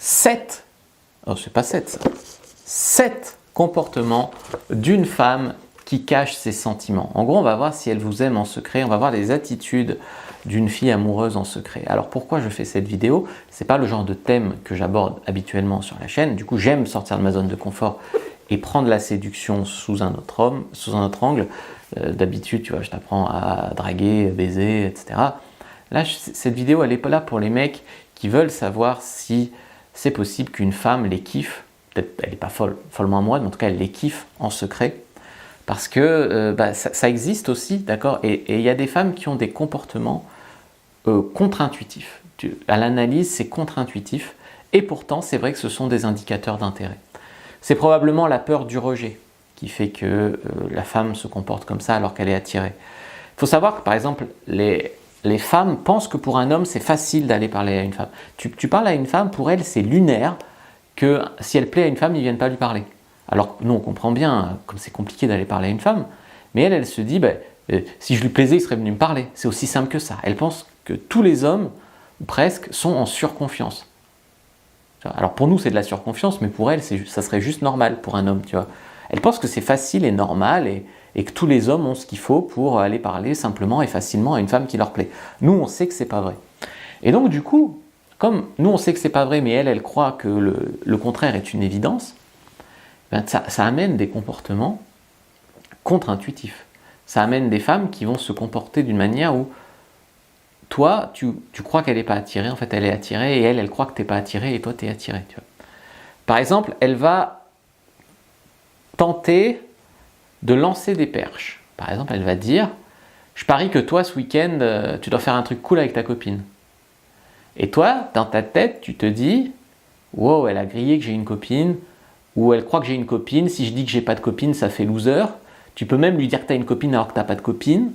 7, oh c'est pas 7 ça, 7 comportements d'une femme qui cache ses sentiments. En gros, on va voir si elle vous aime en secret, on va voir les attitudes d'une fille amoureuse en secret. Alors pourquoi je fais cette vidéo? C'est pas le genre de thème que j'aborde habituellement sur la chaîne, du coup j'aime sortir de ma zone de confort et prendre la séduction sous un autre angle. D'habitude, tu vois, je t'apprends à draguer, baiser, etc. Là, cette vidéo, elle n'est pas là pour les mecs qui veulent savoir si c'est possible qu'une femme les kiffe. Peut-être elle n'est pas follement amoureuse, mais en tout cas, elle les kiffe en secret. Parce que ça existe aussi, d'accord? Et il y a des femmes qui ont des comportements contre-intuitifs. À l'analyse, c'est contre-intuitif. Et pourtant, c'est vrai que ce sont des indicateurs d'intérêt. C'est probablement la peur du rejet qui fait que la femme se comporte comme ça alors qu'elle est attirée. Il faut savoir que, par exemple, les femmes pensent que pour un homme, c'est facile d'aller parler à une femme. Tu parles à une femme, pour elle, c'est lunaire que si elle plaît à une femme, ils ne viennent pas lui parler. Alors que nous, on comprend bien, comme c'est compliqué d'aller parler à une femme, mais elle se dit, si je lui plaisais, il serait venu me parler. C'est aussi simple que ça. Elle pense que tous les hommes, ou presque, sont en surconfiance. Alors pour nous, c'est de la surconfiance, mais pour elle, ça serait juste normal pour un homme, tu vois. Elle pense que c'est facile et normal et que tous les hommes ont ce qu'il faut pour aller parler simplement et facilement à une femme qui leur plaît. Nous, on sait que c'est pas vrai. Et donc du coup, comme nous, on sait que c'est pas vrai, mais elle croit que le contraire est une évidence, ça amène des comportements contre-intuitifs. Ça amène des femmes qui vont se comporter d'une manière où toi, tu crois qu'elle n'est pas attirée, en fait elle est attirée, et elle croit que tu n'es pas attiré, et toi tu es attiré. Tu vois. Par exemple, elle va tenter de lancer des perches. Par exemple, elle va dire, je parie que toi, ce week-end, tu dois faire un truc cool avec ta copine. Et toi, dans ta tête, tu te dis, wow, elle a grillé que j'ai une copine, ou elle croit que j'ai une copine, si je dis que j'ai pas de copine, ça fait loser. Tu peux même lui dire que tu as une copine alors que tu n'as pas de copine.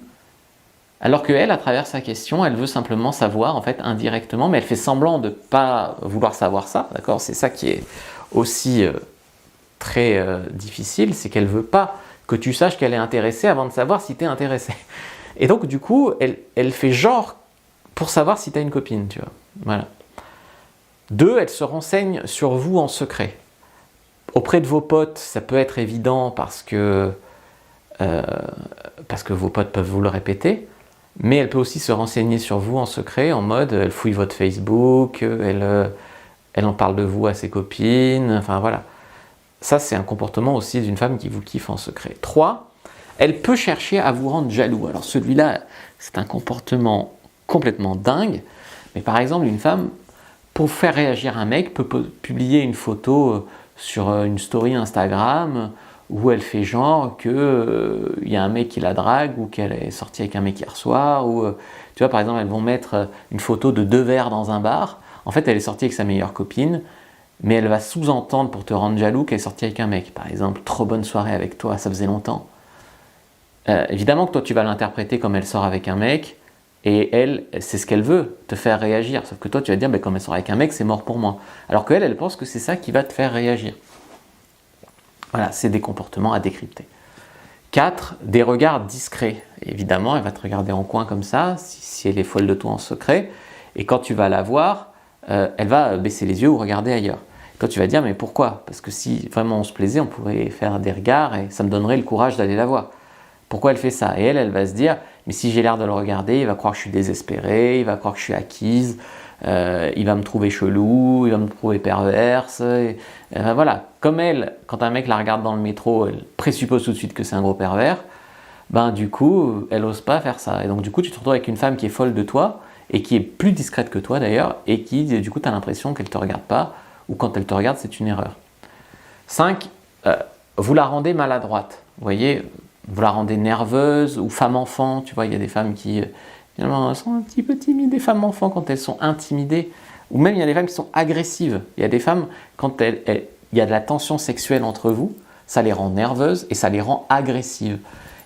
Alors qu'elle, à travers sa question, elle veut simplement savoir, en fait, indirectement, mais elle fait semblant de ne pas vouloir savoir ça, d'accord? C'est ça qui est aussi très difficile, c'est qu'elle ne veut pas que tu saches qu'elle est intéressée avant de savoir si tu es intéressé. Et donc, du coup, elle fait genre pour savoir si tu as une copine, tu vois. Voilà. 2, elle se renseigne sur vous en secret. Auprès de vos potes, ça peut être évident parce que vos potes peuvent vous le répéter. Mais elle peut aussi se renseigner sur vous en secret, en mode, elle fouille votre Facebook, elle en parle de vous à ses copines, enfin voilà. Ça, c'est un comportement aussi d'une femme qui vous kiffe en secret. 3, elle peut chercher à vous rendre jaloux. Alors celui-là, c'est un comportement complètement dingue. Mais par exemple, une femme, pour faire réagir un mec, peut publier une photo sur une story Instagram où elle fait genre qu'il y a un mec qui la drague ou qu'elle est sortie avec un mec hier soir. Ou, tu vois, par exemple, elles vont mettre une photo de 2 verres dans un bar. En fait, elle est sortie avec sa meilleure copine, mais elle va sous-entendre pour te rendre jaloux qu'elle est sortie avec un mec. Par exemple, trop bonne soirée avec toi, ça faisait longtemps. Évidemment que toi, tu vas l'interpréter comme elle sort avec un mec, et elle, c'est ce qu'elle veut, te faire réagir. Sauf que toi, tu vas dire, comme elle sort avec un mec, c'est mort pour moi. Alors qu'elle, elle pense que c'est ça qui va te faire réagir. Voilà, c'est des comportements à décrypter. 4, des regards discrets. Évidemment, elle va te regarder en coin comme ça, si elle est folle de toi en secret. Et quand tu vas la voir, elle va baisser les yeux ou regarder ailleurs. Toi, tu vas dire, mais pourquoi? Parce que si vraiment on se plaisait, on pourrait faire des regards et ça me donnerait le courage d'aller la voir. Pourquoi elle fait ça? Et elle va se dire, mais si j'ai l'air de le regarder, il va croire que je suis désespéré, il va croire que je suis acquise, il va me trouver chelou, il va me trouver perverse. Voilà, comme elle, quand un mec la regarde dans le métro, elle présuppose tout de suite que c'est un gros pervers, du coup, elle n'ose pas faire ça. Et donc du coup, tu te retrouves avec une femme qui est folle de toi, et qui est plus discrète que toi d'ailleurs, et qui, du coup, tu as l'impression qu'elle ne te regarde pas, ou quand elle te regarde, c'est une erreur. 5, vous la rendez maladroite. Vous voyez, vous la rendez nerveuse, ou femme-enfant, tu vois, il y a des femmes qui... Finalement, elles sont un petit peu timides, des femmes enfants, quand elles sont intimidées. Ou même, il y a des femmes qui sont agressives. Il y a des femmes, quand il y a de la tension sexuelle entre vous, ça les rend nerveuses et ça les rend agressives.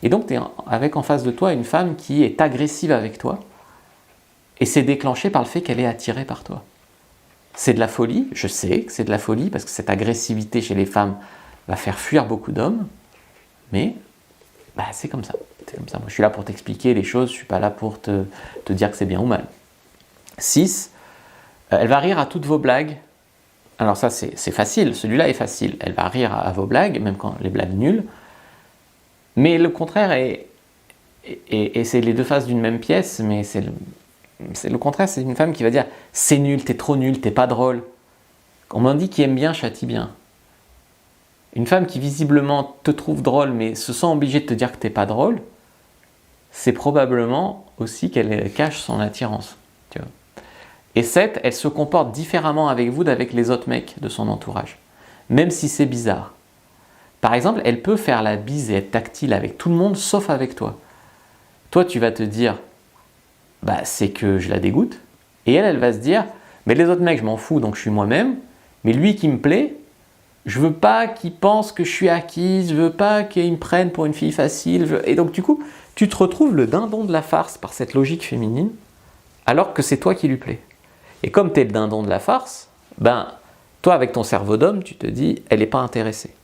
Et donc, tu es avec en face de toi une femme qui est agressive avec toi, et c'est déclenché par le fait qu'elle est attirée par toi. C'est de la folie, je sais que c'est de la folie, parce que cette agressivité chez les femmes va faire fuir beaucoup d'hommes, mais c'est comme ça. C'est comme ça. Moi, je suis là pour t'expliquer les choses, je ne suis pas là pour te dire que c'est bien ou mal. 6, elle va rire à toutes vos blagues, Alors ça, c'est facile. Celui-là est facile. Elle va rire à vos blagues, même quand les blagues nulles. Mais le contraire et c'est les deux faces d'une même pièce, mais c'est le contraire. C'est une femme qui va dire « c'est nul, t'es trop nul, t'es pas drôle ». On m'a dit qui aime bien châtie bien. Une femme qui visiblement te trouve drôle, mais se sent obligée de te dire que t'es pas drôle, c'est probablement aussi qu'elle cache son attirance. Tu vois. Et 7, elle se comporte différemment avec vous d'avec les autres mecs de son entourage, même si c'est bizarre. Par exemple, elle peut faire la bise et être tactile avec tout le monde, sauf avec toi. Toi, tu vas te dire, bah, c'est que je la dégoûte. Et elle va se dire, mais les autres mecs, je m'en fous, donc je suis moi-même. Mais lui qui me plaît, je veux pas qu'il pense que je suis acquise, je veux pas qu'il me prenne pour une fille facile. Et donc, du coup, tu te retrouves le dindon de la farce par cette logique féminine, alors que c'est toi qui lui plais. Et comme tu es le dindon de la farce, ben, toi, avec ton cerveau d'homme, tu te dis, elle n'est pas intéressée.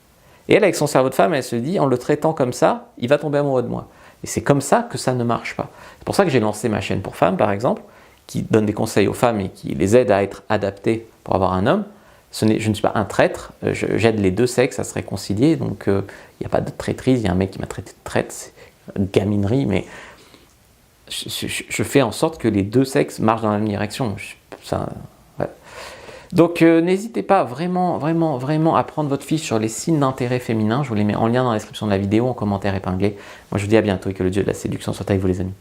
Et elle, avec son cerveau de femme, elle se dit, en le traitant comme ça, il va tomber amoureux de moi. Et c'est comme ça que ça ne marche pas. C'est pour ça que j'ai lancé ma chaîne pour femmes, par exemple, qui donne des conseils aux femmes et qui les aide à être adaptées pour avoir un homme. Je ne suis pas un traître, j'aide les deux sexes à se réconcilier, donc il n'y a pas de traîtrise, il y a un mec qui m'a traité de traître, c'est une gaminerie, mais je fais en sorte que les deux sexes marchent dans la même direction. Ouais. Donc n'hésitez pas vraiment à prendre votre fiche sur les signes d'intérêt féminin, je vous les mets en lien dans la description de la vidéo, en commentaire épinglé. Moi je vous dis à bientôt et que le dieu de la séduction soit avec vous les amis.